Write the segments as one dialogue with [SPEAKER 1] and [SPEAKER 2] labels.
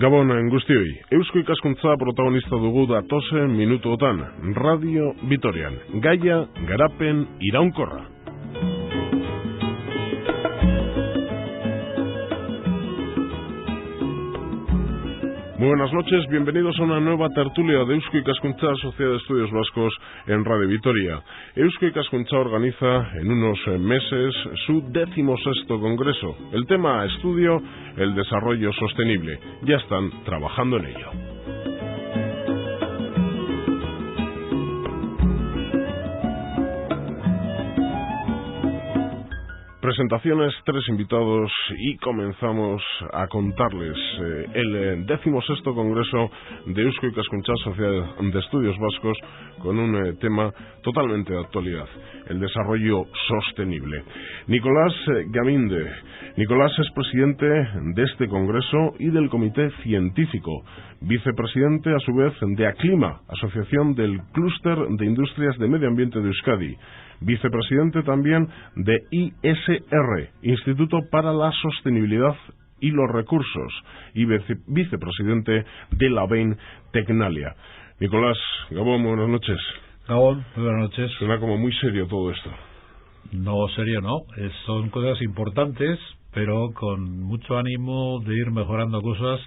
[SPEAKER 1] Gabon guztioi, Eusko Ikaskuntza protagonista dugu datozen minutuotan, Radio Vitorian, gaia, garapen, iraunkorra. Muy buenas noches, bienvenidos a una nueva tertulia de Eusko Ikaskuntza, Sociedad de Estudios Vascos en Radio Vitoria. Eusko Ikaskuntza organiza en unos meses su 16º congreso. El tema a estudio, el desarrollo sostenible. Ya están trabajando en ello. Presentaciones, 3 invitados y comenzamos a contarles el 16º Congreso de Eusko Ikaskuntza, Sociedad de Estudios Vascos, con un tema totalmente de actualidad, el desarrollo sostenible. Nicolás Gaminde. Nicolás es presidente de este Congreso y del Comité Científico, vicepresidente a su vez de Aclima, Asociación del Clúster de Industrias de Medio Ambiente de Euskadi, vicepresidente también de ISR, Instituto para la Sostenibilidad y los Recursos, y vicepresidente de la Bain Tecnalia. Nicolás, Gabón, buenas noches.
[SPEAKER 2] Gabón, buenas noches.
[SPEAKER 1] Suena como muy serio todo esto.
[SPEAKER 2] No, serio no. Son cosas importantes, pero con mucho ánimo de ir mejorando cosas,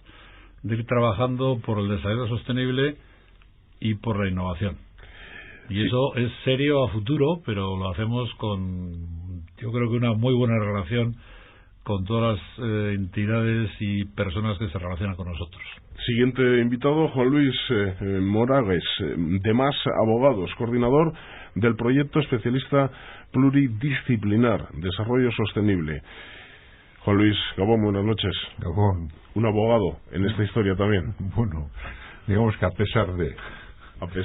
[SPEAKER 2] de ir trabajando por el desarrollo sostenible y por la innovación. Y eso es serio a futuro, pero lo hacemos con, yo creo que una muy buena relación con todas las entidades y personas que se relacionan con nosotros.
[SPEAKER 1] Siguiente invitado, Juan Luis Moragues, de Más Abogados, coordinador del proyecto especialista pluridisciplinar, Desarrollo Sostenible. Juan Luis, Gabón, buenas noches.
[SPEAKER 3] Gabón.
[SPEAKER 1] Un abogado en esta historia también.
[SPEAKER 3] Bueno, digamos que a pesar de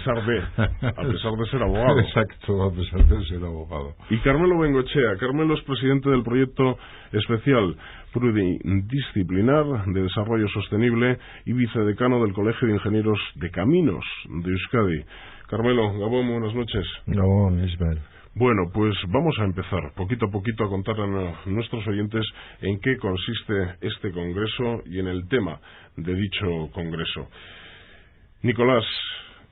[SPEAKER 3] ser abogado. Exacto, a pesar de ser abogado.
[SPEAKER 1] Y Carmelo Bengochea. Carmelo es presidente del proyecto especial pluridisciplinar de desarrollo sostenible y vicedecano del Colegio de Ingenieros de Caminos de Euskadi. Carmelo, Gabón, buenas noches.
[SPEAKER 3] Gabón, Ismael.
[SPEAKER 1] Bueno, pues vamos a empezar poquito a poquito a contar a nuestros oyentes en qué consiste este congreso y en el tema de dicho congreso. Nicolás,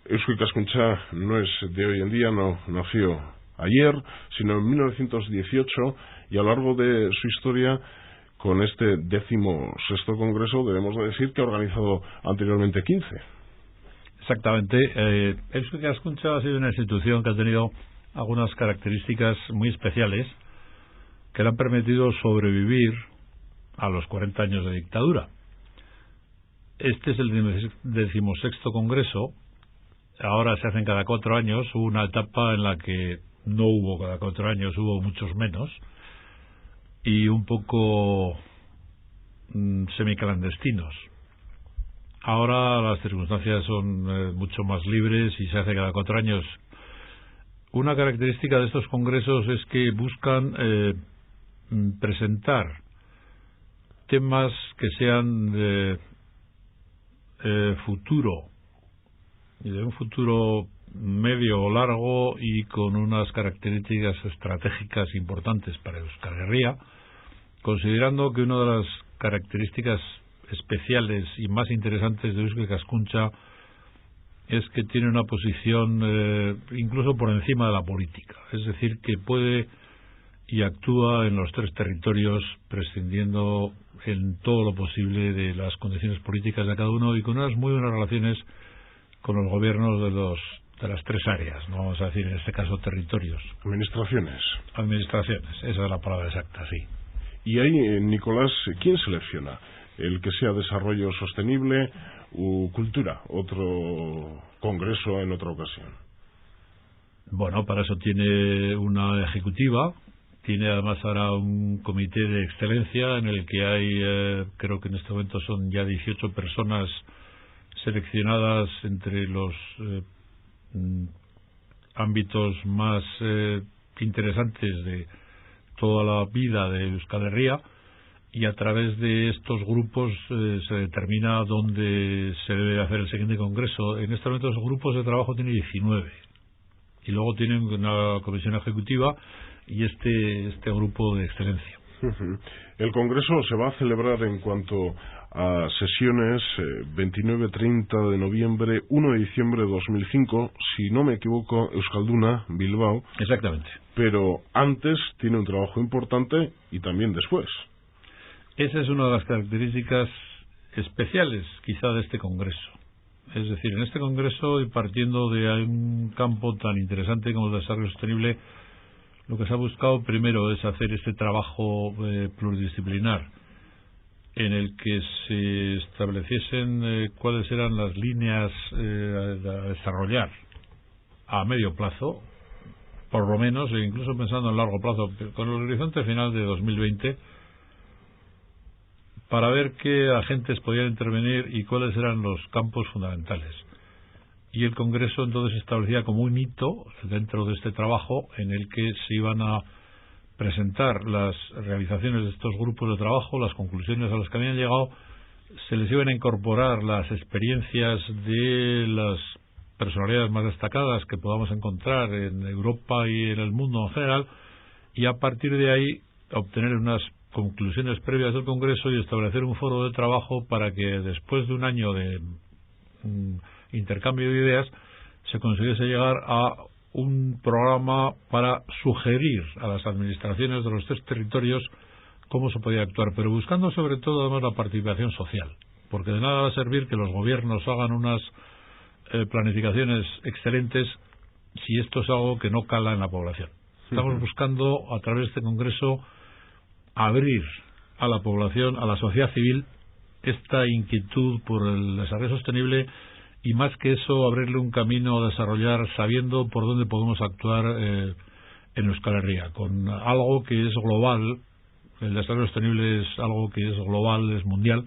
[SPEAKER 1] Eusko Ikaskuntza no es de hoy en día, no nació ayer, sino en 1918, y a lo largo de su historia, con este 16º congreso, debemos de decir que ha organizado anteriormente 15.
[SPEAKER 2] Exactamente. Eusko Ikaskuntza ha sido una institución que ha tenido algunas características muy especiales que le han permitido sobrevivir a los 40 años de dictadura. Este es el 16º congreso. Ahora se hacen cada 4 años. Hubo una etapa en la que no hubo cada 4 años, hubo muchos menos, y un poco semiclandestinos. Ahora las circunstancias son mucho más libres y se hace cada 4 años. Una característica de estos congresos es que buscan presentar temas que sean de futuro, y de un futuro medio o largo, y con unas características estratégicas importantes para Euskal Herria, considerando que una de las características especiales y más interesantes de Eusko Ikaskuntza es que tiene una posición incluso por encima de la política, es decir, que puede y actúa en los 3 territorios, prescindiendo en todo lo posible de las condiciones políticas de cada uno, y con unas muy buenas relaciones con los gobiernos de las 3 áreas, no vamos a decir en este caso territorios. Administraciones, esa es la palabra exacta, sí.
[SPEAKER 1] Y ahí, Nicolás, ¿quién selecciona el que sea desarrollo sostenible u cultura? Otro congreso en otra ocasión.
[SPEAKER 2] Bueno, para eso tiene una ejecutiva, tiene además ahora un comité de excelencia en el que hay, creo que en este momento son ya 18 personas seleccionadas entre los ámbitos más interesantes de toda la vida de Euskal Herria, y a través de estos grupos se determina dónde se debe hacer el siguiente congreso. En este momento los grupos de trabajo tienen 19 y luego tienen una comisión ejecutiva y este grupo de excelencia.
[SPEAKER 1] El Congreso se va a celebrar en cuanto a sesiones 29-30 de noviembre, 1 de diciembre de 2005, si no me equivoco, Euskalduna, Bilbao.
[SPEAKER 2] Exactamente.
[SPEAKER 1] Pero antes tiene un trabajo importante y también después.
[SPEAKER 2] Esa es una de las características especiales, quizá, de este Congreso. Es decir, en este Congreso, y partiendo de un campo tan interesante como el desarrollo sostenible, lo que se ha buscado primero es hacer este trabajo pluridisciplinar en el que se estableciesen cuáles eran las líneas a desarrollar a medio plazo, por lo menos, e incluso pensando en largo plazo, con el horizonte final de 2020, para ver qué agentes podían intervenir y cuáles eran los campos fundamentales. Y el Congreso entonces establecía como un hito dentro de este trabajo en el que se iban a presentar las realizaciones de estos grupos de trabajo, las conclusiones a las que habían llegado, se les iban a incorporar las experiencias de las personalidades más destacadas que podamos encontrar en Europa y en el mundo en general, y a partir de ahí obtener unas conclusiones previas del Congreso y establecer un foro de trabajo para que después de un año de intercambio de ideas se consiguiese llegar a un programa para sugerir a las administraciones de los tres territorios cómo se podía actuar, pero buscando sobre todo además la participación social, porque de nada va a servir que los gobiernos hagan unas planificaciones excelentes si esto es algo que no cala en la población. Estamos buscando a través de este Congreso abrir a la población, a la sociedad civil, esta inquietud por el desarrollo sostenible y, más que eso, abrirle un camino a desarrollar sabiendo por dónde podemos actuar en Euskal Herria, con algo que es global. El desarrollo sostenible es algo que es global, es mundial,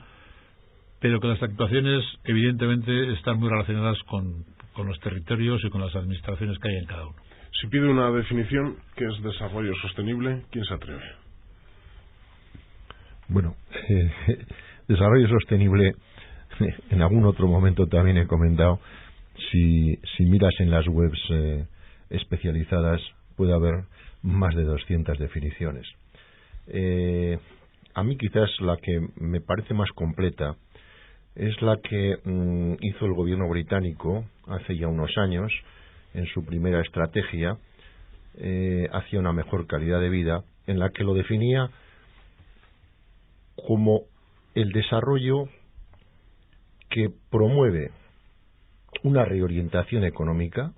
[SPEAKER 2] pero que las actuaciones evidentemente están muy relacionadas con los territorios y con las administraciones que hay en cada uno.
[SPEAKER 1] Si pide una definición, ¿qué es desarrollo sostenible? ¿Quién se atreve?
[SPEAKER 3] Bueno, desarrollo sostenible, en algún otro momento también he comentado, si miras en las webs especializadas puede haber más de 200 definiciones. A mí quizás la que me parece más completa es la que hizo el gobierno británico hace ya unos años en su primera estrategia hacia una mejor calidad de vida, en la que lo definía como el desarrollo que promueve una reorientación económica,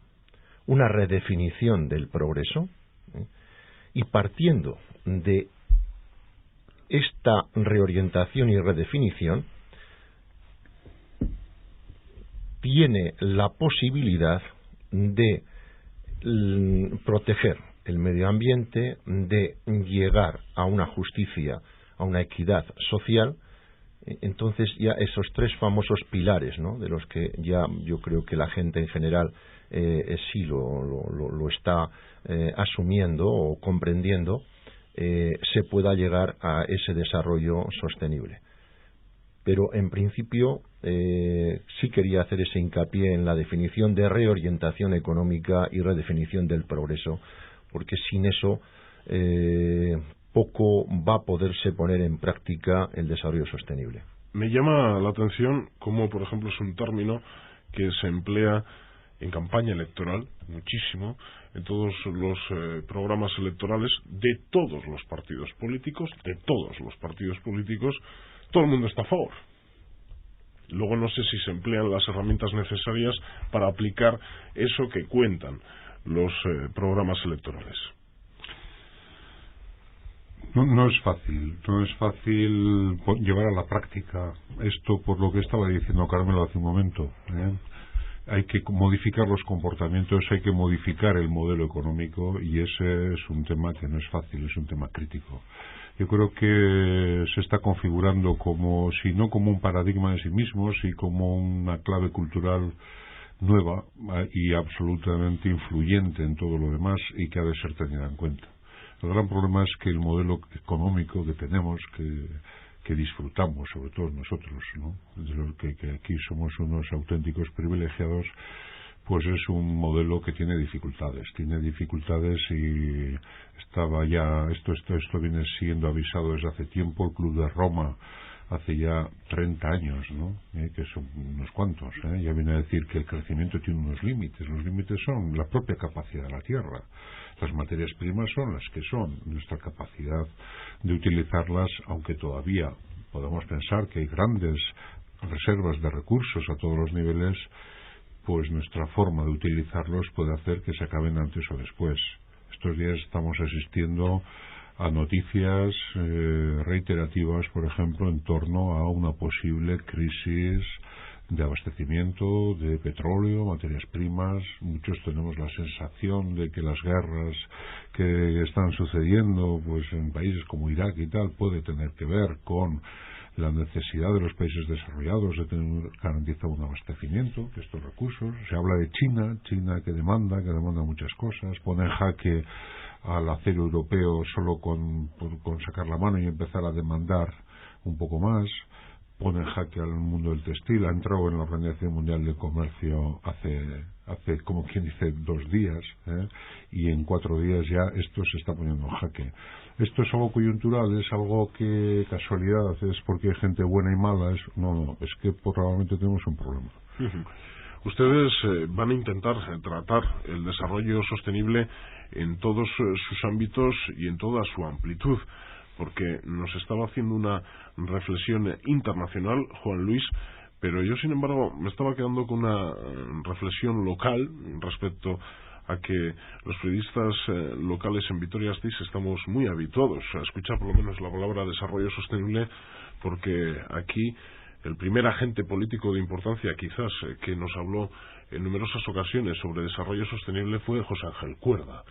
[SPEAKER 3] una redefinición del progreso, y partiendo de esta reorientación y redefinición tiene la posibilidad de proteger el medio ambiente, de llegar a una justicia, a una equidad social. Entonces ya esos tres famosos pilares, ¿no?, de los que ya yo creo que la gente en general sí lo está asumiendo o comprendiendo, se pueda llegar a ese desarrollo sostenible. Pero en principio sí quería hacer ese hincapié en la definición de reorientación económica y redefinición del progreso, porque sin eso poco va a poderse poner en práctica el desarrollo sostenible.
[SPEAKER 1] Me llama la atención cómo, por ejemplo, es un término que se emplea en campaña electoral muchísimo, en todos los programas electorales de todos los partidos políticos, todo el mundo está a favor. Luego no sé si se emplean las herramientas necesarias para aplicar eso que cuentan los programas electorales.
[SPEAKER 3] No es fácil llevar a la práctica esto, por lo que estaba diciendo Carmelo hace un momento. Hay que modificar los comportamientos, hay que modificar el modelo económico, y ese es un tema que no es fácil, es un tema crítico. Yo creo que se está configurando como, si no como un paradigma en sí mismo, sí como una clave cultural nueva y absolutamente influyente en todo lo demás, y que ha de ser tenida en cuenta. El gran problema es que el modelo económico que tenemos, que disfrutamos, sobre todo nosotros, ¿no?, de lo que aquí somos unos auténticos privilegiados, pues es un modelo que tiene dificultades y estaba ya, esto viene siendo avisado desde hace tiempo. El Club de Roma hace ya 30 años, ¿no? Que son unos cuantos, ya viene a decir que el crecimiento tiene unos límites. Los límites son la propia capacidad de la Tierra. Las materias primas son las que son. Nuestra capacidad de utilizarlas, aunque todavía podemos pensar que hay grandes reservas de recursos a todos los niveles, pues nuestra forma de utilizarlos puede hacer que se acaben antes o después. Estos días estamos asistiendo a noticias reiterativas, por ejemplo, en torno a una posible crisis de abastecimiento de petróleo, materias primas. Muchos tenemos la sensación de que las guerras que están sucediendo pues en países como Irak y tal puede tener que ver con la necesidad de los países desarrollados de tener garantizado un abastecimiento de estos recursos. Se habla de China que demanda muchas cosas, pone en jaque al acero europeo solo con sacar la mano y empezar a demandar un poco más, pone en jaque al mundo del textil. Ha entrado en la Organización Mundial del Comercio hace como quien dice 2 días, y en 4 días ya esto se está poniendo en jaque. Esto es algo coyuntural, es algo que casualidad, es porque hay gente buena y mala. No, es que probablemente tenemos un problema.
[SPEAKER 1] Ustedes van a intentar tratar el desarrollo sostenible en todos sus ámbitos y en toda su amplitud, porque nos estaba haciendo una reflexión internacional Juan Luis, pero yo sin embargo me estaba quedando con una reflexión local respecto a que los periodistas locales en Vitoria-Gasteiz estamos muy habituados a escuchar por lo menos la palabra desarrollo sostenible, porque aquí el primer agente político de importancia quizás que nos habló en numerosas ocasiones sobre desarrollo sostenible fue José Ángel Cuerda,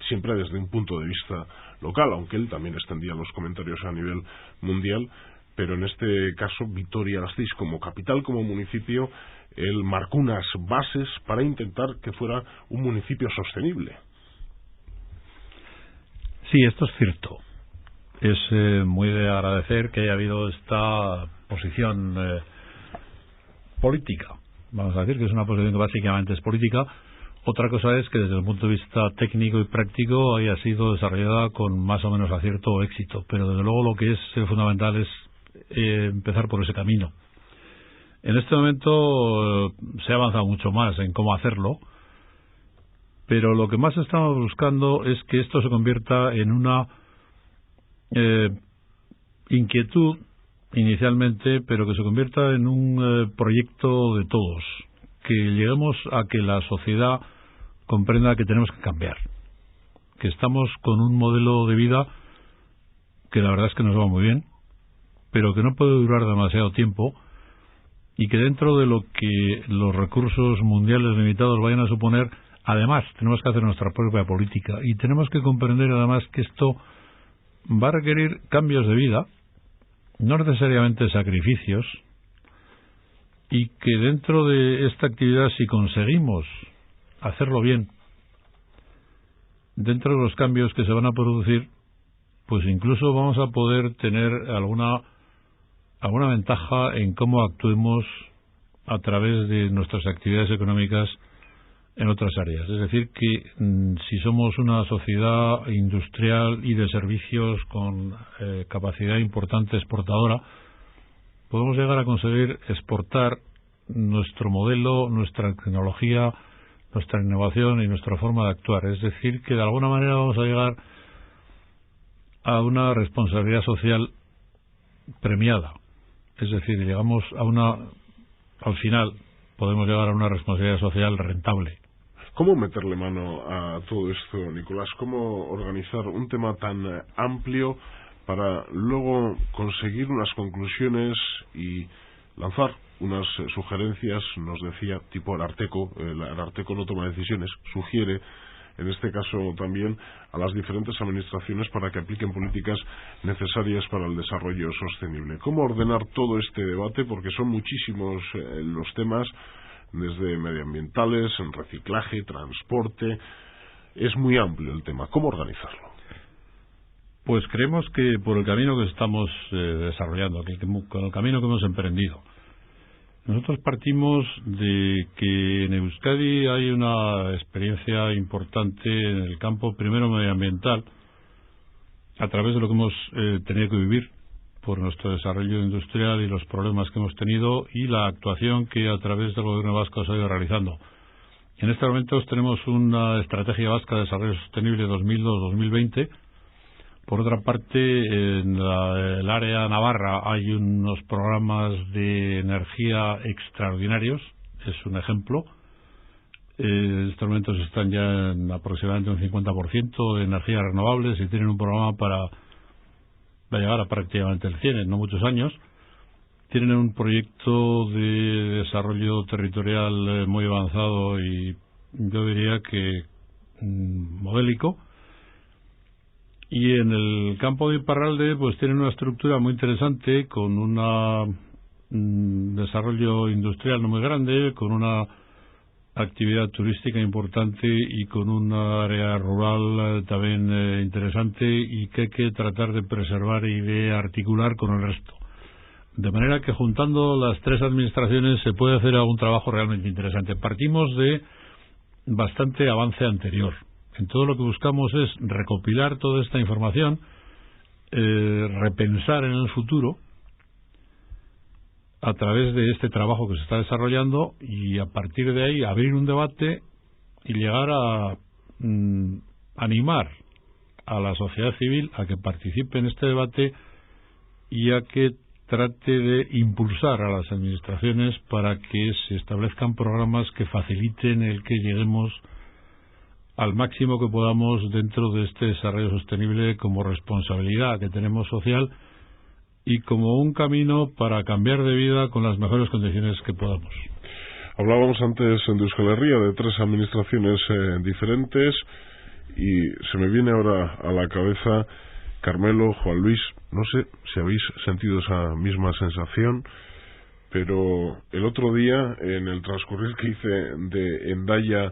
[SPEAKER 1] siempre desde un punto de vista local, aunque él también extendía los comentarios a nivel mundial. Pero en este caso Vitoria-Gasteiz como capital, como municipio, él marcó unas bases para intentar que fuera un municipio sostenible.
[SPEAKER 2] Sí, esto es cierto. Es muy de agradecer que haya habido esta posición política. Vamos a decir que es una posición que básicamente es política. Otra cosa es que desde el punto de vista técnico y práctico haya sido desarrollada con más o menos acierto o éxito. Pero desde luego lo que es fundamental es empezar por ese camino. En este momento se ha avanzado mucho más en cómo hacerlo, pero lo que más estamos buscando es que esto se convierta en una inquietud inicialmente, pero que se convierta en un proyecto de todos, que lleguemos a que la sociedad comprenda que tenemos que cambiar, que estamos con un modelo de vida que la verdad es que nos va muy bien, pero que no puede durar demasiado tiempo, y que dentro de lo que los recursos mundiales limitados vayan a suponer, además tenemos que hacer nuestra propia política y tenemos que comprender además que esto va a requerir cambios de vida, no necesariamente sacrificios, y que dentro de esta actividad, si conseguimos hacerlo bien, dentro de los cambios que se van a producir, pues incluso vamos a poder tener alguna ventaja en cómo actuemos a través de nuestras actividades económicas en otras áreas. Es decir, que si somos una sociedad industrial y de servicios con capacidad importante exportadora, podemos llegar a conseguir exportar nuestro modelo, nuestra tecnología, nuestra innovación y nuestra forma de actuar. Es decir, que de alguna manera vamos a llegar a una responsabilidad social premiada. Es decir, llegamos al final podemos llegar a una responsabilidad social rentable.
[SPEAKER 1] ¿Cómo meterle mano a todo esto, Nicolás? ¿Cómo organizar un tema tan amplio para luego conseguir unas conclusiones y lanzar unas sugerencias? Nos decía, tipo el Ararteko no toma decisiones, sugiere en este caso también a las diferentes administraciones para que apliquen políticas necesarias para el desarrollo sostenible. ¿Cómo ordenar todo este debate? Porque son muchísimos los temas, desde medioambientales, en reciclaje, transporte. Es muy amplio el tema. ¿Cómo organizarlo?
[SPEAKER 2] Pues creemos que por el camino que estamos desarrollando, con el camino que hemos emprendido, Nosotros partimos de que en Euskadi hay una experiencia importante en el campo, primero medioambiental, a través de lo que hemos tenido que vivir por nuestro desarrollo industrial y los problemas que hemos tenido y la actuación que a través del Gobierno vasco se ha ido realizando. En estos momentos tenemos una estrategia vasca de desarrollo sostenible 2002-2020. Por otra parte, en el área navarra hay unos programas de energía extraordinarios, es un ejemplo. En estos momentos están ya en aproximadamente un 50% de energías renovables y tienen un programa para llegar a prácticamente el 100 en no muchos años. Tienen un proyecto de desarrollo territorial muy avanzado y yo diría que modélico. Y en el campo de Iparralde pues tienen una estructura muy interesante con un desarrollo industrial no muy grande, con una actividad turística importante y con un área rural también interesante y que hay que tratar de preservar y de articular con el resto. De manera que juntando las tres administraciones se puede hacer algún trabajo realmente interesante. Partimos de bastante avance anterior. En todo lo que buscamos es recopilar toda esta información, repensar en el futuro a través de este trabajo que se está desarrollando y a partir de ahí abrir un debate y llegar a animar a la sociedad civil a que participe en este debate y a que trate de impulsar a las administraciones para que se establezcan programas que faciliten el que lleguemos al máximo que podamos dentro de este desarrollo sostenible como responsabilidad que tenemos social y como un camino para cambiar de vida con las mejores condiciones que podamos.
[SPEAKER 1] Hablábamos antes en Euskal Herria de tres administraciones diferentes y se me viene ahora a la cabeza, Carmelo, Juan Luis, no sé si habéis sentido esa misma sensación, pero el otro día en el transcurrir que hice de Hendaya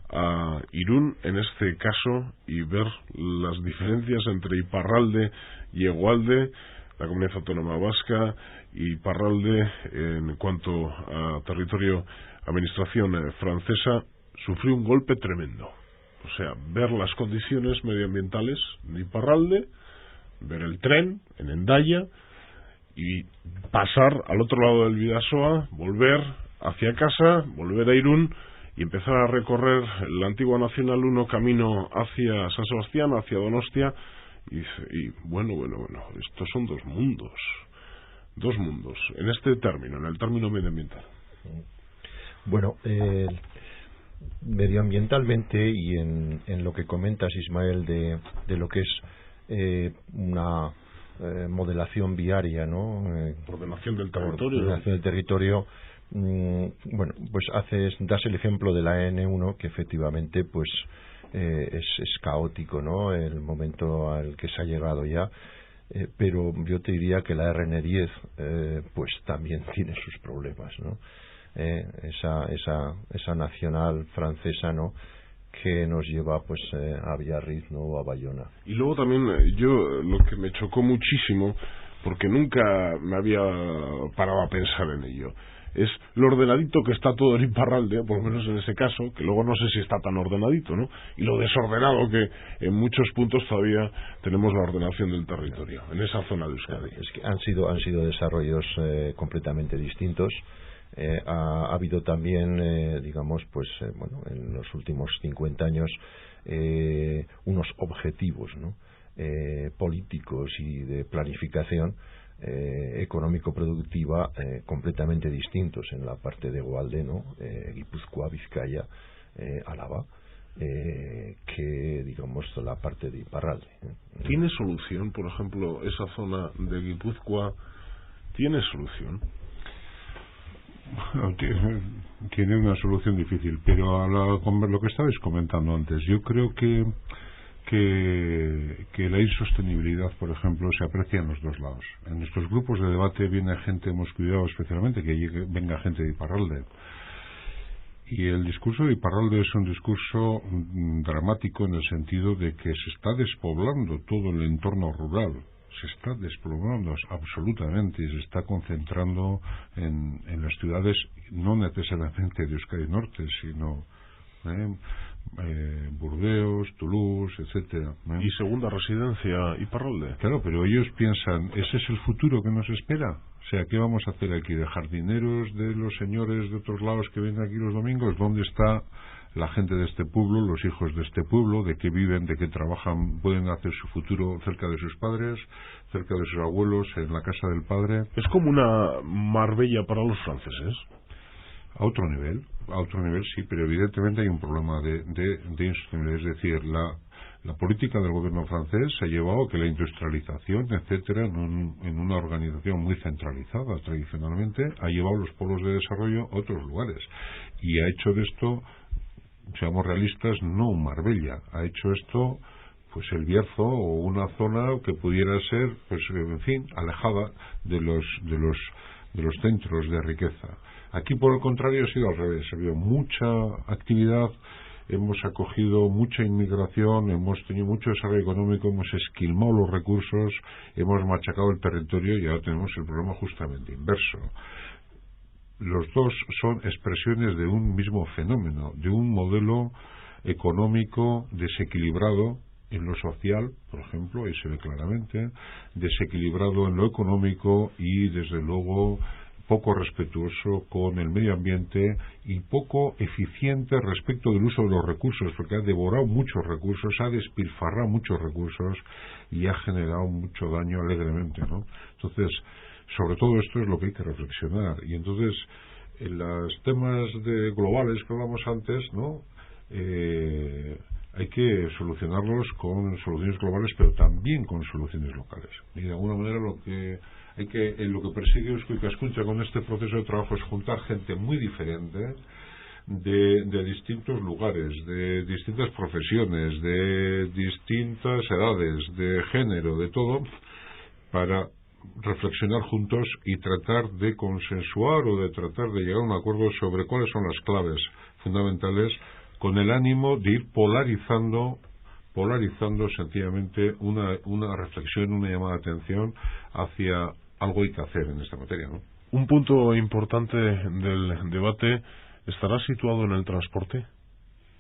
[SPEAKER 1] a Irún, en este caso, y ver las diferencias entre Iparralde y Hegoalde, la comunidad autónoma vasca, y Iparralde en cuanto a territorio, administración francesa, sufrió un golpe tremendo. O sea, ver las condiciones medioambientales de Iparralde, ver el tren en Hendaya y pasar al otro lado del Bidasoa, volver hacia casa, volver a Irún y empezar a recorrer la antigua Nacional 1 camino hacia San Sebastián, hacia Donostia y bueno, estos son dos mundos en este término, en el término medioambiental.
[SPEAKER 4] Bueno, medioambientalmente y en lo que comentas, Ismael, de lo que es una modelación viaria, ¿no?
[SPEAKER 1] Ordenación del territorio.
[SPEAKER 4] Ordenación del territorio. Bueno, pues das el ejemplo de la N1, que efectivamente pues es caótico, ¿no? El momento al que se ha llegado ya, pero yo te diría que la RN10 pues también tiene sus problemas, ¿no? Esa nacional francesa, ¿no?, que nos lleva pues a Biarritz, ¿no?, o a Bayona.
[SPEAKER 1] Y luego también yo lo que me chocó muchísimo, porque nunca me había parado a pensar en ello, es lo ordenadito que está todo en Iparralde, por lo menos en ese caso, que luego no sé si está tan ordenadito, ¿no? Y lo desordenado que en muchos puntos todavía tenemos la ordenación del territorio, en esa zona de Euskadi.
[SPEAKER 4] Es que han sido desarrollos completamente distintos. Ha habido también, digamos, pues bueno, en los últimos 50 años unos objetivos, ¿no?, políticos y de planificación económico-productiva completamente distintos en la parte de Hegoalde, ¿no?, Guipúzcoa, Vizcaya, Álava, que, digamos, la parte de Iparralde.
[SPEAKER 1] ¿Tiene solución, por ejemplo, esa zona de Guipúzcoa? ¿Tiene solución?
[SPEAKER 3] Bueno, tiene una solución difícil, pero con lo que estabais comentando antes, yo creo que la insostenibilidad, por ejemplo, se aprecia en los dos lados. En estos grupos de debate viene gente, hemos cuidado especialmente que venga gente de Iparralde. Y el discurso de Iparralde es un discurso dramático en el sentido de que se está despoblando todo el entorno rural. Se está desplomando absolutamente y se está concentrando en las ciudades no necesariamente de Euskadi Norte, sino Burdeos, Toulouse, etcétera.
[SPEAKER 1] Y segunda residencia, Iparralde.
[SPEAKER 3] Claro, pero ellos piensan, ¿ese es el futuro que nos espera? O sea, ¿qué vamos a hacer aquí? ¿De jardineros de los señores de otros lados que vienen aquí los domingos? ¿Dónde está la gente de este pueblo, los hijos de este pueblo, de qué viven, de qué trabajan, pueden hacer su futuro cerca de sus padres, cerca de sus abuelos, en la casa del padre?
[SPEAKER 1] Es como una Marbella para los franceses.
[SPEAKER 3] A otro nivel sí, pero evidentemente hay un problema de insostenibilidad. Es decir, la política del gobierno francés se ha llevado a que la industrialización, etcétera, en una organización muy centralizada tradicionalmente, ha llevado los polos de desarrollo a otros lugares y ha hecho de esto, seamos realistas, no un Marbella, ha hecho esto pues el Bierzo o una zona que pudiera ser, pues en fin, alejada de los centros de riqueza. Aquí, por el contrario, ha sido al revés. Ha habido mucha actividad, hemos acogido mucha inmigración, hemos tenido mucho desarrollo económico, hemos esquilmado los recursos, hemos machacado el territorio y ahora tenemos el problema justamente inverso. Los dos son expresiones de un mismo fenómeno, de un modelo económico desequilibrado en lo social, por ejemplo, ahí se ve claramente, desequilibrado en lo económico y, desde luego, poco respetuoso con el medio ambiente y poco eficiente respecto del uso de los recursos, porque ha devorado muchos recursos, ha despilfarrado muchos recursos y ha generado mucho daño alegremente, ¿no? Entonces, sobre todo esto es lo que hay que reflexionar. Y entonces, en los temas globales que hablamos antes, ¿no? Hay que solucionarlos con soluciones globales, pero también con soluciones locales. Y de alguna manera lo que persigue Eusko Ikaskuntza con este proceso de trabajo es juntar gente muy diferente de distintos lugares, de distintas profesiones, de distintas edades, de género, de todo, para reflexionar juntos y tratar de consensuar o de tratar de llegar a un acuerdo sobre cuáles son las claves fundamentales, con el ánimo de ir polarizando sencillamente una reflexión, una llamada de atención hacia algo hay que hacer en esta materia, ¿no?
[SPEAKER 1] Un punto importante del debate estará situado en el transporte.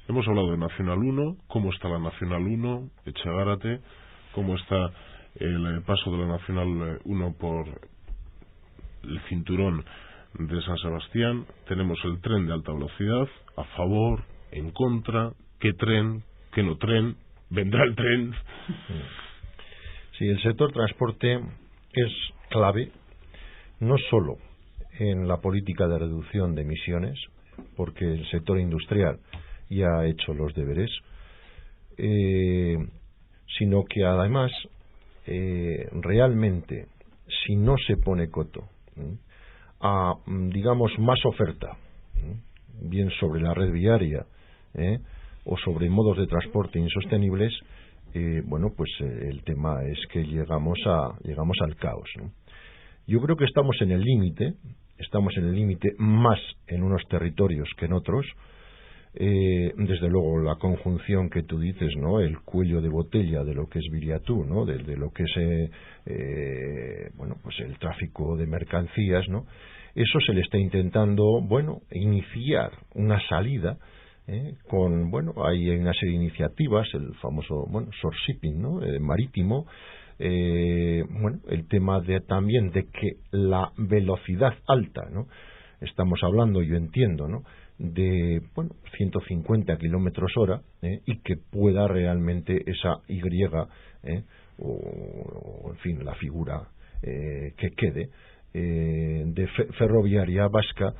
[SPEAKER 1] Hemos hablado de Nacional 1, cómo está la Nacional 1, Etxegárate, cómo está el paso de la Nacional 1 por el cinturón de San Sebastián. Tenemos el tren de alta velocidad, a favor, en contra, qué tren, qué no tren, vendrá el tren.
[SPEAKER 4] Sí, el sector transporte es clave no solo en la política de reducción de emisiones, porque el sector industrial ya ha hecho los deberes, sino que además realmente, si no se pone coto a, digamos, más oferta, bien sobre la red viaria o sobre modos de transporte insostenibles, bueno, pues el tema es que llegamos al caos, ¿no? Yo creo que estamos en el límite más en unos territorios que en otros. Desde luego la conjunción que tú dices, ¿no? El cuello de botella de lo que es Viriatú, ¿no? De lo que es bueno, pues el tráfico de mercancías, ¿no? Eso se le está intentando, bueno, iniciar una salida, con, bueno, hay una serie de iniciativas, el famoso, bueno, short shipping, ¿no? Marítimo, bueno, el tema también de que la velocidad alta, ¿no? Estamos hablando, yo entiendo, ¿no? De, bueno, 150 kilómetros hora, y que pueda realmente esa Y, o en fin, la figura que quede de ferroviaria vasca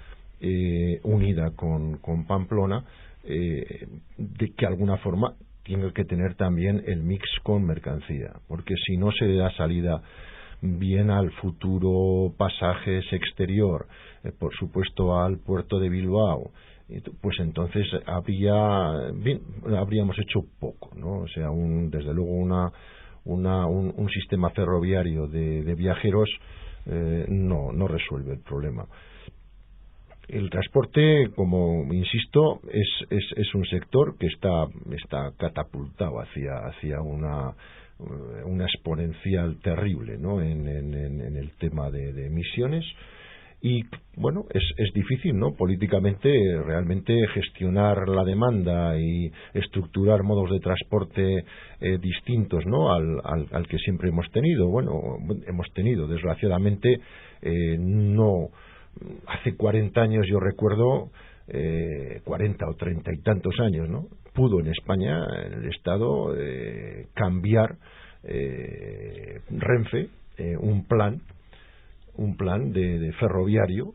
[SPEAKER 4] unida con Pamplona, de que alguna forma tiene que tener también el mix con mercancía, porque si no se da salida bien al futuro pasajes exterior, por supuesto al puerto de Bilbao, pues entonces habríamos hecho poco, ¿no? O sea, desde luego un sistema ferroviario de viajeros no resuelve el problema. El transporte, como insisto, es un sector que está catapultado hacia una exponencial terrible, ¿no? En el tema de emisiones, y bueno, es difícil, ¿no?, políticamente realmente gestionar la demanda y estructurar modos de transporte distintos, ¿no?, al que siempre hemos tenido. Bueno, desgraciadamente, no. Hace 40 años, yo recuerdo, 40 o 30 y tantos años, ¿no?, pudo en España, en el Estado, cambiar Renfe un plan de ferroviario,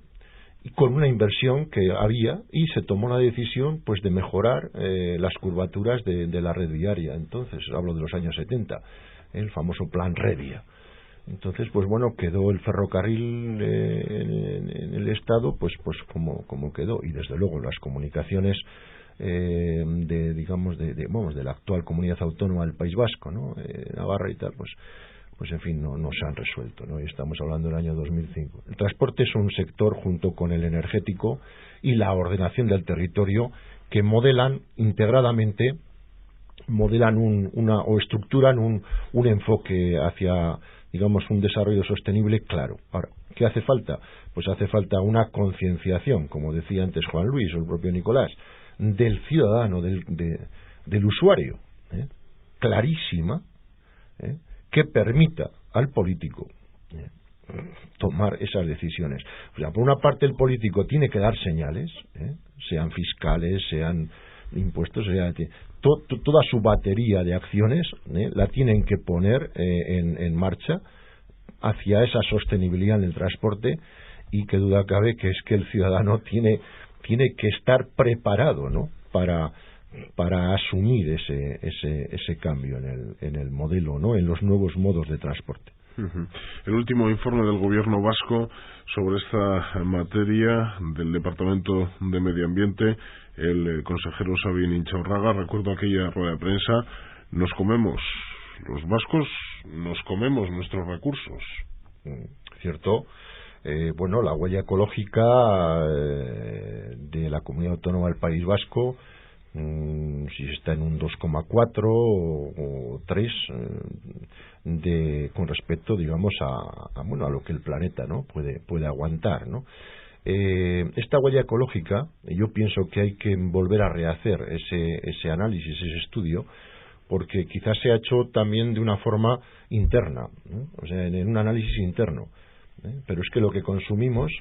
[SPEAKER 4] y con una inversión que había, y se tomó la decisión pues de mejorar las curvaturas de la red viaria. Entonces, hablo de los años 70, el famoso plan Revia. Entonces, pues bueno, quedó el ferrocarril en el Estado pues como quedó, y desde luego las comunicaciones de la actual comunidad autónoma del País Vasco, ¿no?, Navarra y tal, pues en fin, no se han resuelto, ¿no? Y estamos hablando del año 2005. El transporte es un sector, junto con el energético y la ordenación del territorio, que modelan integradamente, estructuran un enfoque hacia, digamos, un desarrollo sostenible claro. Ahora, ¿qué hace falta? Pues hace falta una concienciación, como decía antes Juan Luis o el propio Nicolás, del ciudadano, del usuario, clarísima, que permita al político tomar esas decisiones. O sea, por una parte, el político tiene que dar señales, sean fiscales, sean impuestos, toda su batería de acciones la tienen que poner en marcha hacia esa sostenibilidad en el transporte, y qué duda cabe que es que el ciudadano tiene que estar preparado, ¿no?, para asumir ese cambio en el modelo, ¿no?, en los nuevos modos de transporte.
[SPEAKER 1] El último informe del Gobierno vasco sobre esta materia del Departamento de Medio Ambiente, el consejero Sabin Intxaurraga, recuerdo aquella rueda de prensa: los vascos nos comemos nuestros recursos.
[SPEAKER 4] Cierto. Bueno, la huella ecológica de la Comunidad Autónoma del País Vasco, si está en un 2,4 o 3 con respecto, digamos, a lo que el planeta, ¿no?, puede aguantar, ¿no? Esta huella ecológica, yo pienso que hay que volver a rehacer ese análisis, ese estudio, porque quizás se ha hecho también de una forma interna, ¿no?, o sea, en un análisis interno, pero es que lo que consumimos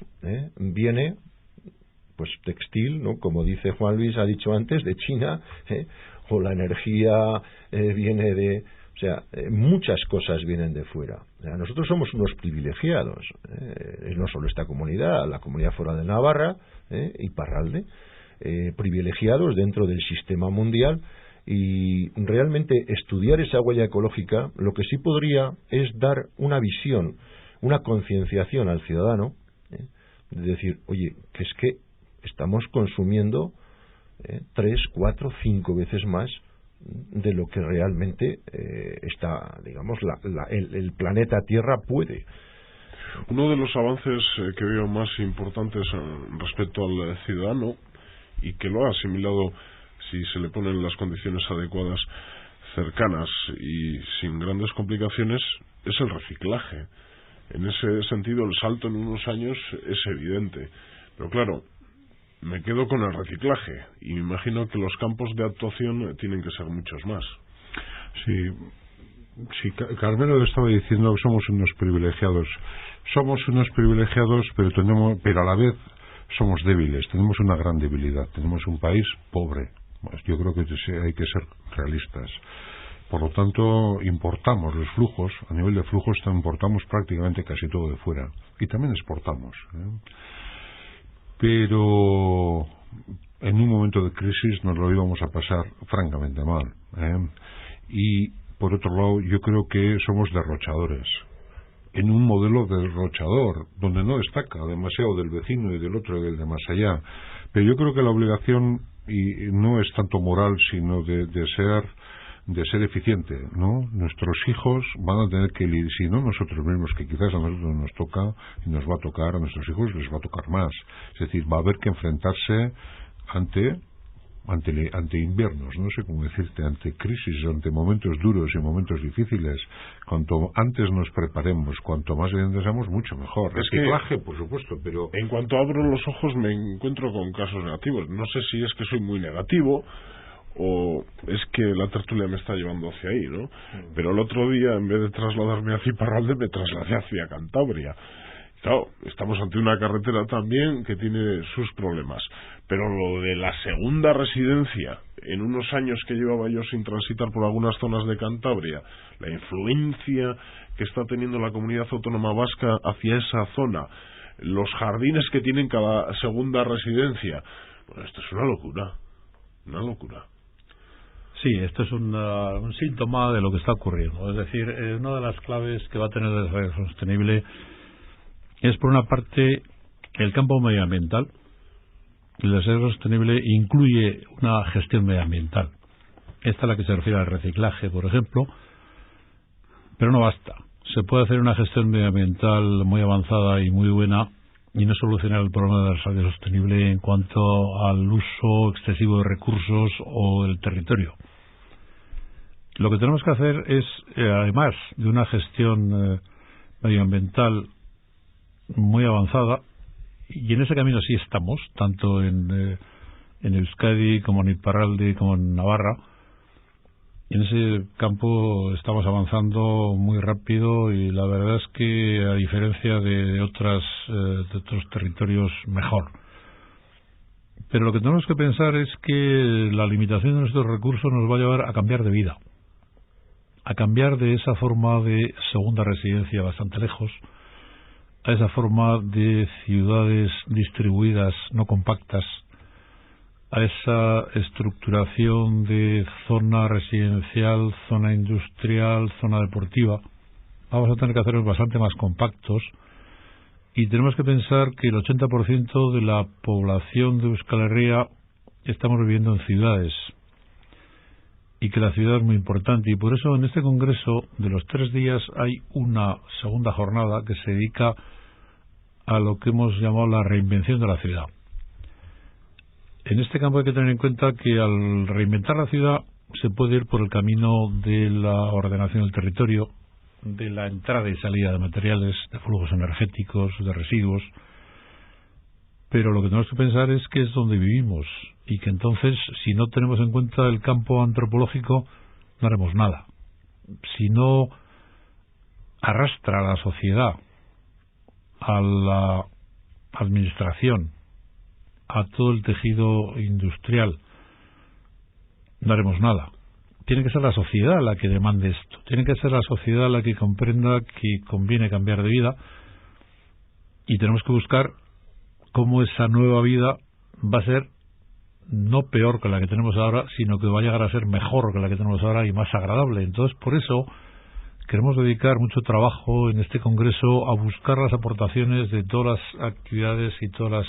[SPEAKER 4] viene, pues, textil, ¿no?, como dice Juan Luis, ha dicho antes, de China, o la energía viene de... O sea, muchas cosas vienen de fuera. O sea, nosotros somos unos privilegiados, no solo esta comunidad, la comunidad foral de Navarra y Parralde, privilegiados dentro del sistema mundial, y realmente estudiar esa huella ecológica lo que sí podría es dar una visión, una concienciación al ciudadano, de decir, oye, que es que estamos consumiendo 3, 4, 5 veces más de lo que realmente está, digamos, el planeta Tierra puede.
[SPEAKER 1] Uno de los avances que veo más importantes respecto al ciudadano, y que lo ha asimilado, si se le ponen las condiciones adecuadas, cercanas y sin grandes complicaciones, es el reciclaje. En ese sentido, el salto en unos años es evidente. Pero claro, me quedo con el reciclaje, y me imagino que los campos de actuación tienen que ser muchos más.
[SPEAKER 3] Sí, Carmelo le estaba diciendo que somos unos privilegiados. Somos unos privilegiados, pero a la vez somos débiles. Tenemos una gran debilidad. Tenemos un país pobre. Yo creo que hay que ser realistas. Por lo tanto, importamos los flujos. A nivel de flujos importamos prácticamente casi todo de fuera. Y también exportamos. Pero en un momento de crisis nos lo íbamos a pasar francamente mal. Y por otro lado, yo creo que somos derrochadores. En un modelo derrochador, donde no destaca demasiado del vecino y del otro y del de más allá. Pero yo creo que la obligación, y no es tanto moral, sino de ser eficiente, ¿no? Nuestros hijos van a tener que, si no nosotros mismos, que quizás a nosotros nos toca y nos va a tocar, a nuestros hijos les va a tocar más. Es decir, va a haber que enfrentarse ante ante inviernos, no sé cómo decirte, ante crisis, ante momentos duros y momentos difíciles. Cuanto antes nos preparemos, cuanto más bien seamos, mucho mejor. Reciclaje, por supuesto, pero...
[SPEAKER 1] En cuanto abro los ojos me encuentro con casos negativos. No sé si es que soy muy negativo o es que la tertulia me está llevando hacia ahí, ¿no? Pero el otro día, en vez de trasladarme hacia Iparralde, me trasladé hacia Cantabria. Claro, estamos ante una carretera también que tiene sus problemas, pero lo de la segunda residencia, en unos años que llevaba yo sin transitar por algunas zonas de Cantabria, la influencia que está teniendo la comunidad autónoma vasca hacia esa zona, los jardines que tienen cada segunda residencia, bueno, esto es una locura, una locura.
[SPEAKER 2] Sí, esto es un síntoma de lo que está ocurriendo. Es decir, una de las claves que va a tener el desarrollo sostenible es, por una parte, el campo medioambiental. El desarrollo sostenible incluye una gestión medioambiental. Esta es la que se refiere al reciclaje, por ejemplo, pero no basta. Se puede hacer una gestión medioambiental muy avanzada y muy buena y no solucionar el problema del desarrollo sostenible en cuanto al uso excesivo de recursos o del territorio. Lo que tenemos que hacer es, además de una gestión medioambiental muy avanzada, y en ese camino sí estamos, tanto en Euskadi como en Iparralde como en Navarra. En ese campo estamos avanzando muy rápido y la verdad es que, a diferencia de otros territorios, mejor. Pero lo que tenemos que pensar es que la limitación de nuestros recursos nos va a llevar a cambiar de vida, a cambiar de esa forma de segunda residencia bastante lejos a esa forma de ciudades distribuidas, no compactas, a esa estructuración de zona residencial, zona industrial, zona deportiva. Vamos a tener que hacerlos bastante más compactos y tenemos que pensar que el 80% de la población de Euskal Herria estamos viviendo en ciudades y que la ciudad es muy importante, y por eso en este congreso de los 3 días hay una segunda jornada que se dedica a lo que hemos llamado la reinvención de la ciudad. En este campo hay que tener en cuenta que al reinventar la ciudad se puede ir por el camino de la ordenación del territorio, de la entrada y salida de materiales, de flujos energéticos, de residuos, pero lo que tenemos que pensar es que es donde vivimos y que entonces, si no tenemos en cuenta el campo antropológico, no haremos nada. Si no arrastra a la sociedad, a la administración, a todo el tejido industrial, no haremos nada. Tiene que ser la sociedad la que demande esto. Tiene que ser la sociedad la que comprenda que conviene cambiar de vida, y tenemos que buscar cómo esa nueva vida va a ser no peor que la que tenemos ahora, sino que va a llegar a ser mejor que la que tenemos ahora y más agradable. Entonces, por eso queremos dedicar mucho trabajo en este congreso a buscar las aportaciones de todas las actividades y todos los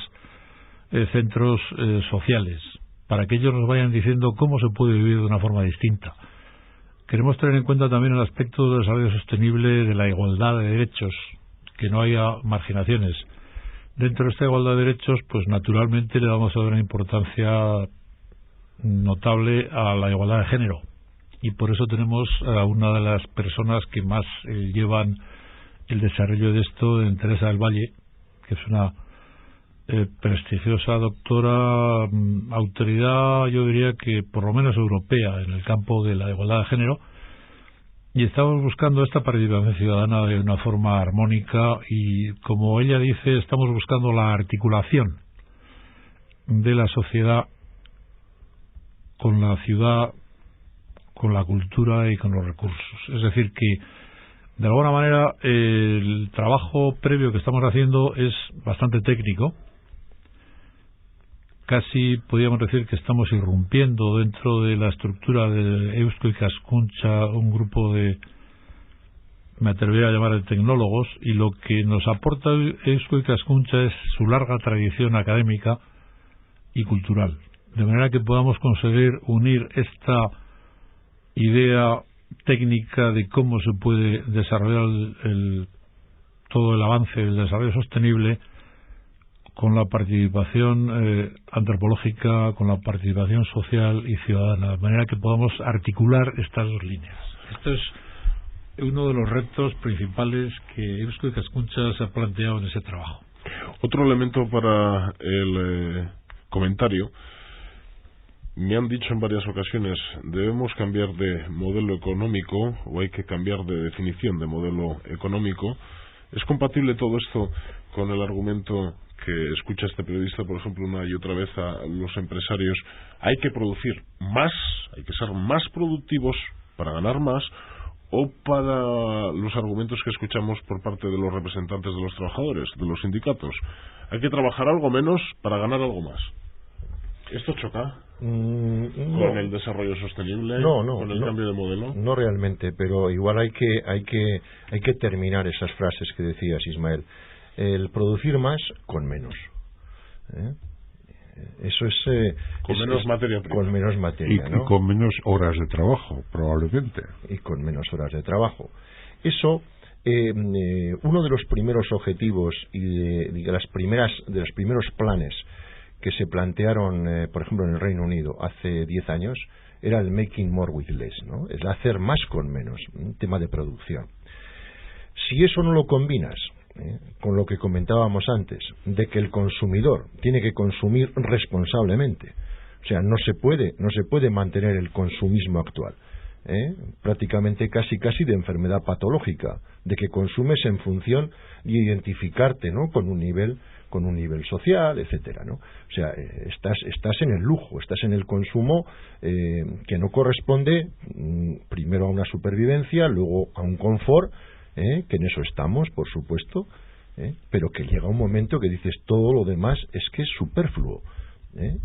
[SPEAKER 2] centros sociales, para que ellos nos vayan diciendo cómo se puede vivir de una forma distinta. Queremos tener en cuenta también el aspecto del desarrollo sostenible, de la igualdad de derechos, que no haya marginaciones. Dentro de esta igualdad de derechos, pues naturalmente le vamos a dar una importancia notable a la igualdad de género, y por eso tenemos a una de las personas que más llevan el desarrollo de esto, en Teresa del Valle, que es una prestigiosa doctora, autoridad, yo diría que por lo menos europea, en el campo de la igualdad de género, y estamos buscando esta participación ciudadana de una forma armónica, y como ella dice, estamos buscando la articulación de la sociedad con la ciudad, con la cultura y con los recursos. Es decir, que de alguna manera el trabajo previo que estamos haciendo es bastante técnico. Casi podríamos decir que estamos irrumpiendo dentro de la estructura de Eusko Ikaskuntza, un grupo de, me atrevería a llamar, de tecnólogos, y lo que nos aporta Eusko Ikaskuntza es su larga tradición académica y cultural, de manera que podamos conseguir unir esta idea técnica de cómo se puede desarrollar todo el avance del desarrollo sostenible con la participación antropológica, con la participación social y ciudadana, de manera que podamos articular estas dos líneas. Esto es uno de los retos principales que Eusko Ikaskuntza se ha planteado en ese trabajo.
[SPEAKER 1] Otro elemento para el comentario: me han dicho en varias ocasiones, debemos cambiar de modelo económico, o hay que cambiar de definición de modelo económico. ¿Es compatible todo esto con el argumento que escucha este periodista, por ejemplo, una y otra vez a los empresarios? Hay que producir más, hay que ser más productivos para ganar más, o para los argumentos que escuchamos por parte de los representantes de los trabajadores, de los sindicatos, hay que trabajar algo menos para ganar algo más. ¿Esto choca con el desarrollo sostenible, con el cambio de modelo?
[SPEAKER 4] No realmente, pero igual hay que terminar esas frases que decías, Ismael. El producir más con menos. Eso es
[SPEAKER 1] con menos materia prima.
[SPEAKER 4] Con menos materia,
[SPEAKER 3] y con menos horas de trabajo, probablemente.
[SPEAKER 4] Y con menos horas de trabajo. Eso, uno de los primeros objetivos y de los primeros planes que se plantearon, por ejemplo, en el Reino Unido hace 10 años, era el making more with less, ¿no? Es hacer más con menos, un tema de producción. Si eso no lo combinas con lo que comentábamos antes, de que el consumidor tiene que consumir responsablemente, o sea, no se puede mantener el consumismo actual, prácticamente casi de enfermedad patológica, de que consumes en función de identificarte, ¿no?, con un nivel social, etcétera, ¿no? O sea, estás en el lujo, estás en el consumo que no corresponde primero a una supervivencia, luego a un confort, que en eso estamos, por supuesto, pero que llega un momento que dices todo lo demás es que es superfluo,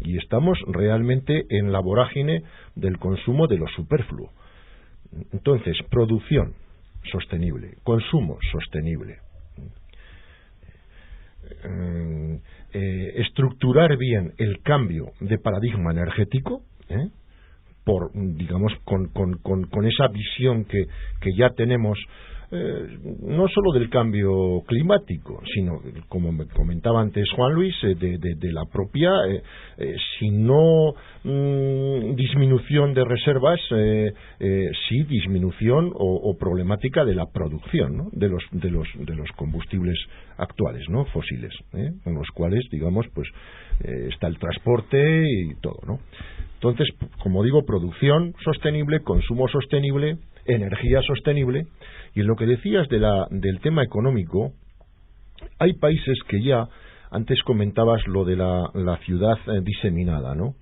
[SPEAKER 4] y estamos realmente en la vorágine del consumo de lo superfluo. Entonces, producción sostenible, consumo sostenible, estructurar bien el cambio de paradigma energético, por, digamos, con esa visión que ya tenemos, no solo del cambio climático, sino, como me comentaba antes Juan Luis, de la propia, si no disminución de reservas, sí disminución o problemática de la producción, ¿no?, de los combustibles actuales, ¿no?, fósiles, con los cuales, digamos, pues está el transporte y todo, ¿no? Entonces, como digo, producción sostenible, consumo sostenible, energía sostenible. Y en lo que decías del tema económico, hay países que ya, antes comentabas lo de la ciudad diseminada, ¿no?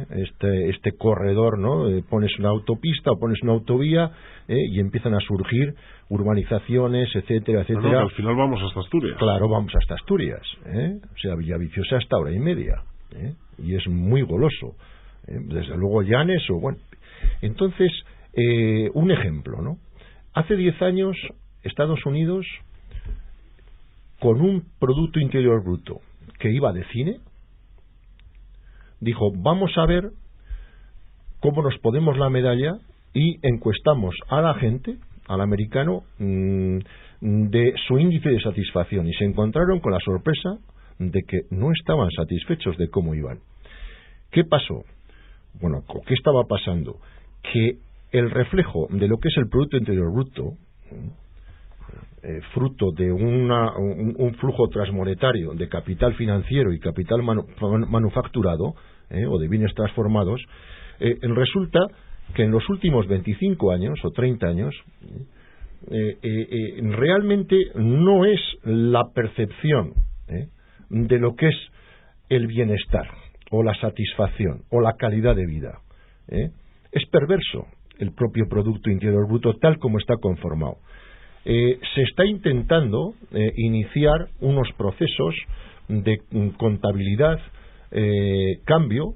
[SPEAKER 4] Este corredor, ¿no? Pones una autopista o pones una autovía, y empiezan a surgir urbanizaciones, etcétera, etcétera.
[SPEAKER 1] No, al final vamos hasta Asturias.
[SPEAKER 4] Claro, vamos hasta Asturias, o sea, Villaviciosa hasta 1:30, y es muy goloso. Desde luego Llanes o bueno. Entonces, un ejemplo, ¿no? Hace 10 años Estados Unidos, con un Producto Interior Bruto que iba de cine, dijo, vamos a ver cómo nos ponemos la medalla, y encuestamos a la gente, al americano, de su índice de satisfacción, y se encontraron con la sorpresa de que no estaban satisfechos de cómo iban. ¿Qué pasó? Bueno, ¿qué estaba pasando? Que el reflejo de lo que es el Producto Interior Bruto, fruto de un flujo transmonetario de capital financiero y capital manufacturado, o de bienes transformados, resulta que en los últimos 25 años o 30 años realmente no es la percepción de lo que es el bienestar o la satisfacción o la calidad de vida, es perverso el propio Producto Interior Bruto tal como está conformado. Se está intentando iniciar unos procesos de contabilidad, cambio,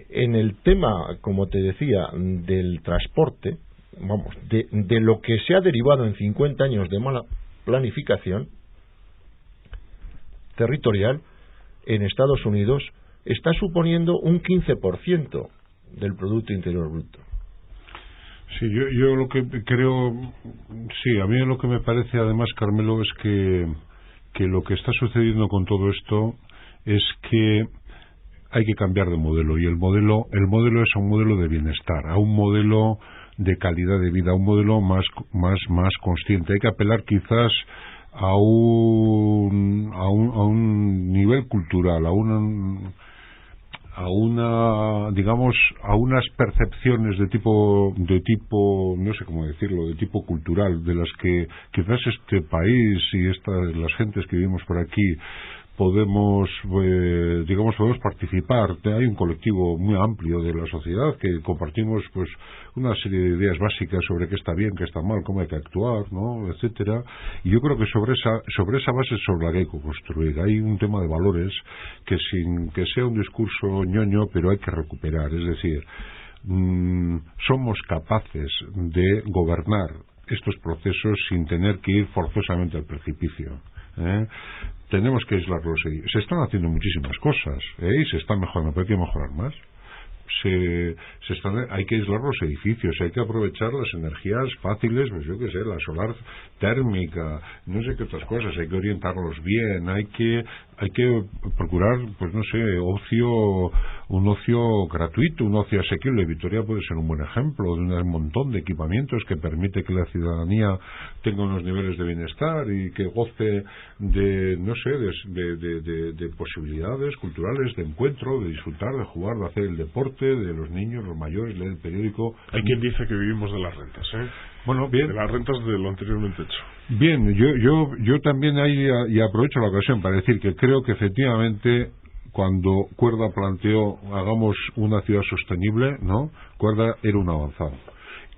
[SPEAKER 4] en el tema, como te decía, del transporte, vamos, de lo que se ha derivado en 50 años de mala planificación territorial en Estados Unidos, está suponiendo un 15% del Producto Interior Bruto.
[SPEAKER 3] Sí, yo lo que creo, sí, a mí lo que me parece además, Carmelo, es que que lo que está sucediendo con todo esto es que hay que cambiar de modelo, y el modelo es un modelo de bienestar, a un modelo de calidad de vida, a un modelo más consciente. Hay que apelar quizás a un nivel cultural, a unas percepciones de tipo no sé cómo decirlo, de tipo cultural, de las que quizás este país y las gentes que vivimos por aquí podemos participar. Hay un colectivo muy amplio de la sociedad que compartimos pues una serie de ideas básicas sobre qué está bien, qué está mal, cómo hay que actuar, ¿no?, etcétera. Y yo creo que sobre esa base es sobre la que hay que construir. Hay un tema de valores que, sin que sea un discurso ñoño, pero hay que recuperar. Es decir, somos capaces de gobernar estos procesos sin tener que ir forzosamente al precipicio. Tenemos que aislarlos. Se están haciendo muchísimas cosas, y se está mejorando, pero hay que mejorar más. Hay que aislar los edificios, hay que aprovechar las energías fáciles, pues yo qué sé, la solar térmica, no sé qué otras cosas, hay que orientarlos bien, hay que procurar, pues no sé, un ocio gratuito, un ocio asequible. Vitoria puede ser un buen ejemplo de un montón de equipamientos que permite que la ciudadanía tenga unos niveles de bienestar y que goce de, no sé, de posibilidades culturales, de encuentro, de disfrutar, de jugar, de hacer el deporte, de los niños, los mayores, leer el periódico.
[SPEAKER 1] Hay quien dice que vivimos de las rentas,
[SPEAKER 3] Bueno, bien.
[SPEAKER 1] De las rentas de lo anteriormente hecho.
[SPEAKER 3] Bien, yo también ahí, y aprovecho la ocasión para decir que creo que efectivamente cuando Cuerda planteó hagamos una ciudad sostenible, ¿no?, Cuerda era un avanzado.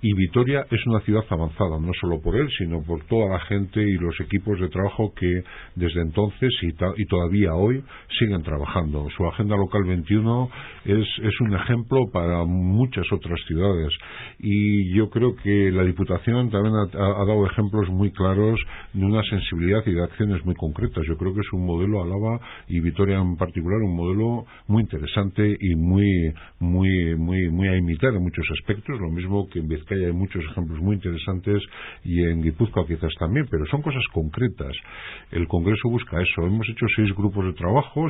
[SPEAKER 3] Y Vitoria es una ciudad avanzada, no solo por él, sino por toda la gente y los equipos de trabajo que desde entonces y todavía hoy siguen trabajando. Su Agenda Local 21 es un ejemplo para muchas otras ciudades. Y yo creo que la Diputación también ha dado ejemplos muy claros de una sensibilidad y de acciones muy concretas. Yo creo que es un modelo Álava, y Vitoria en particular, un modelo muy interesante y muy a imitar en muchos aspectos, lo mismo que en Vizcaya hay muchos ejemplos muy interesantes, y en Guipúzcoa quizás también, pero son cosas concretas. El Congreso busca eso. Hemos hecho 6 grupos de trabajo.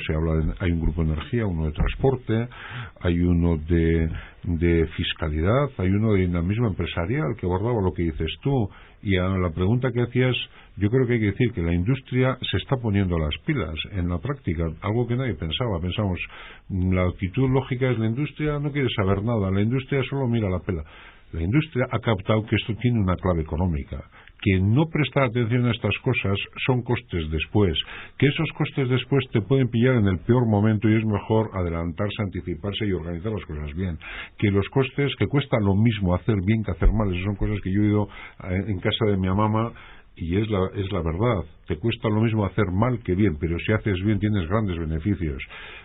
[SPEAKER 3] Hay un grupo de energía, uno de transporte, hay uno de fiscalidad, hay uno de dinamismo empresarial, que abordaba lo que dices tú. Y a la pregunta que hacías, yo creo que hay que decir que la industria se está poniendo las pilas en la práctica, algo que nadie pensaba. Pensamos, la actitud lógica es la industria no quiere saber nada, la industria solo mira la pela. La industria ha captado que esto tiene una clave económica, que no prestar atención a estas cosas son costes después, que esos costes después te pueden pillar en el peor momento, y es mejor adelantarse, anticiparse y organizar las cosas bien. Que los costes, que cuesta lo mismo hacer bien que hacer mal, esas son cosas que yo he oído en casa de mi mamá, y es la verdad. Te cuesta lo mismo hacer mal que bien, pero si haces bien tienes grandes beneficios.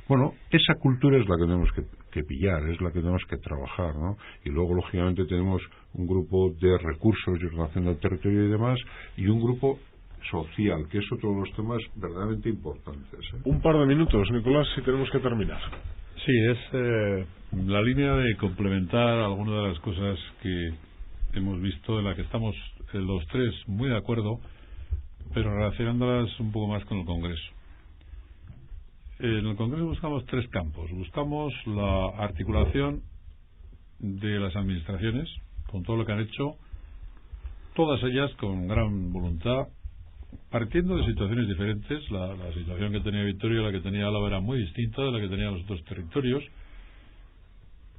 [SPEAKER 3] Bueno, esa cultura es la que tenemos que pillar, es la que tenemos que trabajar, ¿no? Y luego, lógicamente, tenemos un grupo de recursos y ordenación del territorio y demás, y un grupo social, que es otro de los temas verdaderamente importantes.
[SPEAKER 1] Un par de minutos, Nicolás, si tenemos que terminar.
[SPEAKER 2] Sí, es la línea de complementar algunas de las cosas que hemos visto, en la que estamos los tres muy de acuerdo, pero relacionándolas un poco más con el Congreso. En el Congreso buscamos 3 campos. Buscamos la articulación de las administraciones, con todo lo que han hecho, todas ellas con gran voluntad, partiendo de situaciones diferentes. La situación que tenía Vitoria y la que tenía Álava era muy distinta de la que tenían los otros territorios,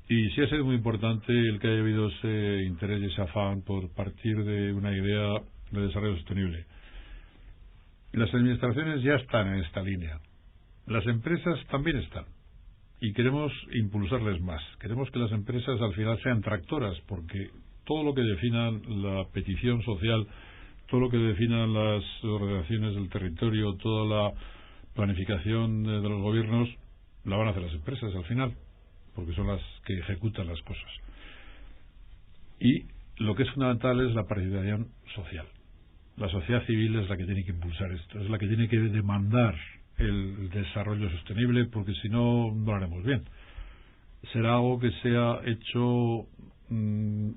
[SPEAKER 2] y sí ha sido muy importante el que haya habido ese interés y ese afán por partir de una idea de desarrollo sostenible. Las administraciones ya están en esta línea, las empresas también están, y queremos impulsarles más. Queremos que las empresas al final sean tractoras, porque todo lo que definan la petición social, todo lo que definan las ordenaciones del territorio, toda la planificación de los gobiernos, la van a hacer las empresas al final, porque son las que ejecutan las cosas. Y lo que es fundamental es la participación social. La sociedad civil es la que tiene que impulsar esto, es la que tiene que demandar el desarrollo sostenible, porque si no, no lo haremos bien. Será algo que sea hecho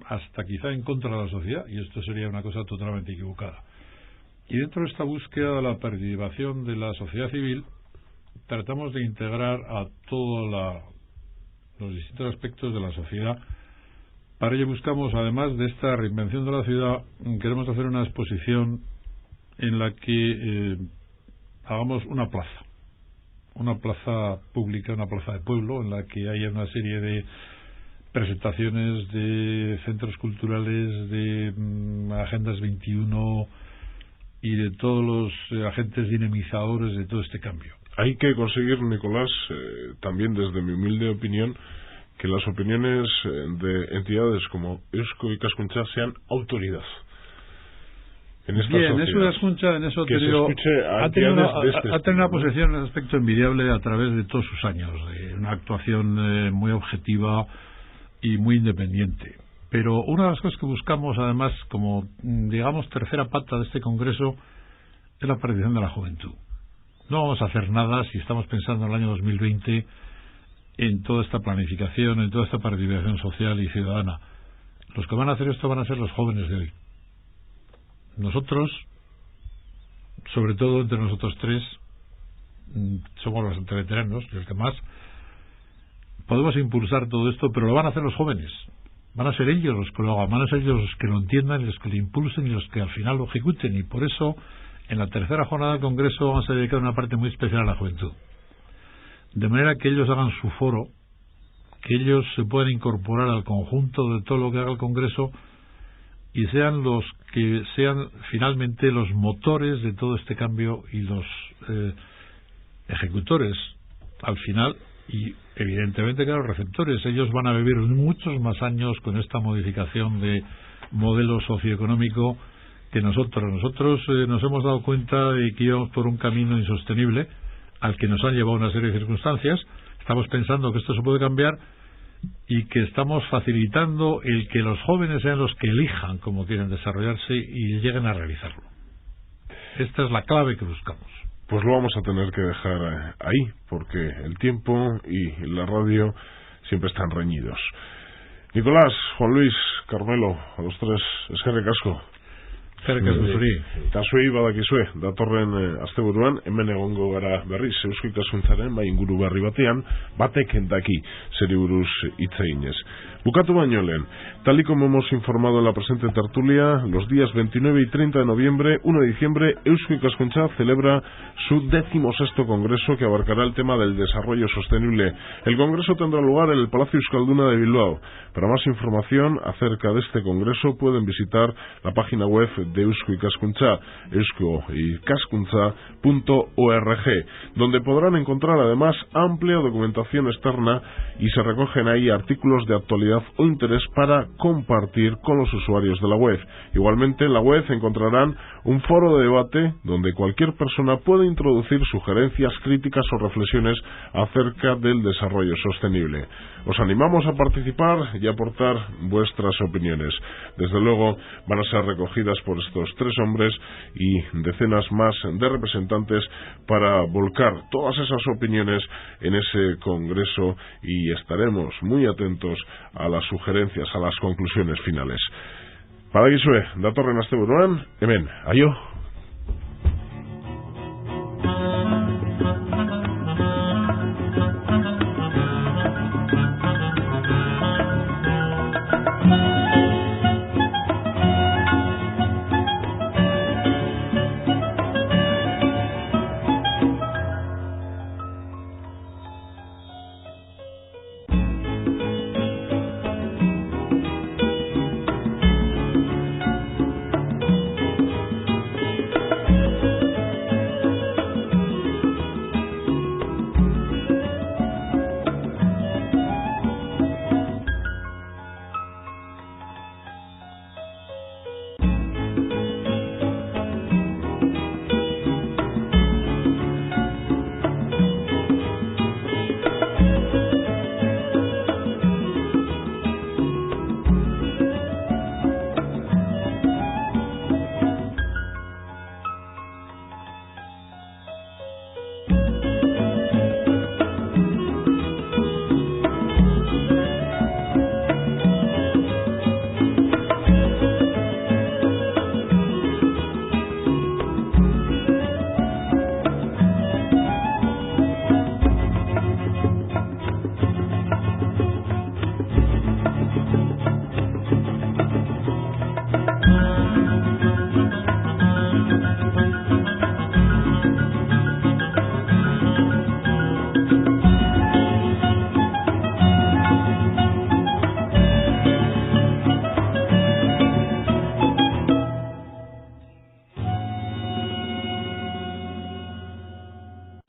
[SPEAKER 2] hasta quizá en contra de la sociedad, y esto sería una cosa totalmente equivocada. Y dentro de esta búsqueda de la participación de la sociedad civil, tratamos de integrar a todos los distintos aspectos de la sociedad. Para ello buscamos, además de esta reinvención de la ciudad, queremos hacer una exposición en la que hagamos una plaza pública, una plaza de pueblo, en la que haya una serie de presentaciones de centros culturales, de Agendas 21 y de todos los agentes dinamizadores de todo este cambio.
[SPEAKER 1] Hay que conseguir, Nicolás, también desde mi humilde opinión, que las opiniones de entidades como Eusko Ikaskuntza sean autoridad en esta
[SPEAKER 2] Bien,
[SPEAKER 1] sociedad.
[SPEAKER 2] Eusko Ikaskuntza en eso
[SPEAKER 1] ha tenido
[SPEAKER 2] una posición en ese aspecto envidiable a través de todos sus años, de una actuación muy objetiva y muy independiente. Pero una de las cosas que buscamos, además, como digamos tercera pata de este congreso, es la participación de la juventud. No vamos a hacer nada si estamos pensando en el año 2020 en toda esta planificación, en toda esta participación social y ciudadana. Los que van a hacer esto van a ser los jóvenes de hoy. Nosotros, sobre todo entre nosotros tres, somos bastante veteranos, los que más podemos impulsar todo esto, pero lo van a hacer los jóvenes. Van a ser ellos los que lo hagan, van a ser ellos los que lo entiendan, los que lo impulsen y los que al final lo ejecuten. Y por eso, en la tercera jornada del Congreso vamos a dedicar una parte muy especial a la juventud. De manera que ellos hagan su foro, que ellos se puedan incorporar al conjunto de todo lo que haga el Congreso y sean los que sean finalmente los motores de todo este cambio y los ejecutores al final y evidentemente que los receptores. Ellos van a vivir muchos más años con esta modificación de modelo socioeconómico que nosotros. Nosotros nos hemos dado cuenta de que íbamos por un camino insostenible al que nos han llevado una serie de circunstancias. Estamos pensando que esto se puede cambiar y que estamos facilitando el que los jóvenes sean los que elijan cómo quieren desarrollarse y lleguen a realizarlo. Esta es la clave que buscamos.
[SPEAKER 1] Pues lo vamos a tener que dejar ahí, porque el tiempo y la radio siempre están reñidos. Nicolás, Juan Luis, Carmelo, a los tres, eskerrik asko. Kasuei badakizue, datorren asteburuan hemen egongo gara berriz Eusko Ikaskuntzaren inguru berri batean, batek daki zeri buruz hitz eginez. Bukatu baino lehen, tal y como hemos informado en la presente tertulia, los días 29 y 30 de noviembre, 1 de diciembre, Eusko Ikaskuntza celebra su 16º congreso que abarcará el tema del desarrollo sostenible. El congreso tendrá lugar en el Palacio Euskalduna de Bilbao. Para más información acerca de este congreso pueden visitar la página web de Eusko Ikaskuntza, euskoikaskuntza.org, donde podrán encontrar además amplia documentación externa y se recogen ahí artículos de actualidad o interés para compartir con los usuarios de la web. Igualmente en la web encontrarán un foro de debate donde cualquier persona puede introducir sugerencias, críticas o reflexiones acerca del desarrollo sostenible. Os animamos a participar y aportar vuestras opiniones. Desde luego van a ser recogidas por estos tres hombres y decenas más de representantes para volcar todas esas opiniones en ese congreso y estaremos muy atentos a las sugerencias, a las conclusiones finales. Badakizue, datorren asteburuan, hemen, aio!